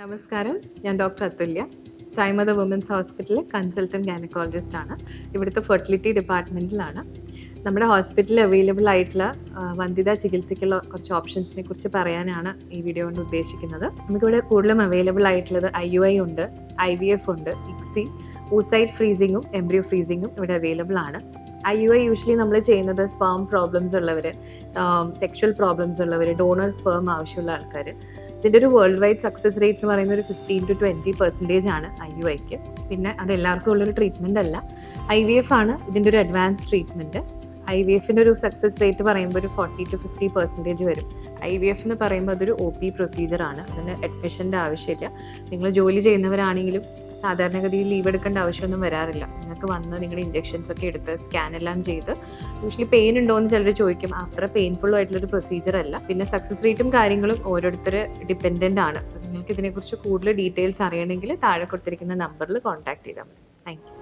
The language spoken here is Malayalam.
നമസ്കാരം, ഞാൻ ഡോക്ടർ അതുല്യ. സായ്മദ വുമൻസ് ഹോസ്പിറ്റലിലെ കൺസൾട്ടൻറ്റ് ഗൈനക്കോളജിസ്റ്റ് ആണ്. ഇവിടുത്തെ ഫെർട്ടിലിറ്റി ഡിപ്പാർട്ട്മെൻറ്റിലാണ്. നമ്മുടെ ഹോസ്പിറ്റലിൽ അവൈലബിൾ ആയിട്ടുള്ള വന്ധ്യതാ ചികിത്സയ്ക്കുള്ള കുറച്ച് ഓപ്ഷൻസിനെ കുറിച്ച് പറയാനാണ് ഈ വീഡിയോ കൊണ്ട് ഉദ്ദേശിക്കുന്നത്. നമുക്കിവിടെ കൂടുതലും അവൈലബിൾ ആയിട്ടുള്ളത് IUI ഉണ്ട്, IVF ഉണ്ട്, ICSI, oocyte ഫ്രീസിങ്ങും എംബ്രിയോ ഫ്രീസിങ്ങും ഇവിടെ അവൈലബിൾ ആണ്. IUI യൂഷ്വലി നമ്മൾ ചെയ്യുന്നത് സ്പേം പ്രോബ്ലംസ് ഉള്ളവർ, സെക്ഷൽ പ്രോബ്ലംസ് ഉള്ളവർ, ഡോണർ സ്പേം ആവശ്യമുള്ള ആൾക്കാർ. ഇതിൻ്റെ ഒരു വേൾഡ് വൈഡ് സക്സസ് റേറ്റ് എന്ന് പറയുന്നത് ഒരു 15 to 20% ആണ് IUIക്ക്. പിന്നെ അത് എല്ലാവർക്കും ഉള്ളൊരു ട്രീറ്റ്മെൻ്റ് അല്ല. IVF ആണ് ഇതിൻ്റെ ഒരു അഡ്വാൻസ് ട്രീറ്റ്മെൻറ്റ്. IVFിൻ്റെ ഒരു സക്സസ് റേറ്റ് പറയുമ്പോൾ ഒരു 40 to 50% വരും. IVF എന്ന് പറയുമ്പോൾ അതൊരു OP പ്രൊസീജിയറാണ്. അതിന് അഡ്മിഷൻ്റെ ആവശ്യമില്ല. നിങ്ങൾ ജോലി ചെയ്യുന്നവരാണെങ്കിലും സാധാരണഗതിയിൽ ലീവ് എടുക്കേണ്ട ആവശ്യമൊന്നും വരാറില്ല. നിങ്ങൾക്ക് വന്ന് നിങ്ങളുടെ ഇഞ്ചെക്ഷൻസ് ഒക്കെ എടുത്ത് സ്കാൻ എല്ലാം ചെയ്ത്, യൂഷ്വലി പെയിൻ ഉണ്ടോ എന്ന് ചിലർ ചോദിക്കും. അത്ര പെയിൻഫുൾ ആയിട്ടുള്ളൊരു പ്രൊസീജിയർ അല്ല. പിന്നെ സക്സസ് റേറ്റും കാര്യങ്ങളും ഓരോരുത്തർ ഡിപ്പെൻഡൻ്റ് ആണ്. നിങ്ങൾക്ക് ഇതിനെക്കുറിച്ച് കൂടുതൽ ഡീറ്റെയിൽസ് അറിയണമെങ്കിൽ താഴെ കൊടുത്തിരിക്കുന്ന നമ്പറിൽ കോൺടാക്ട് ചെയ്താൽ മതി. Thank you.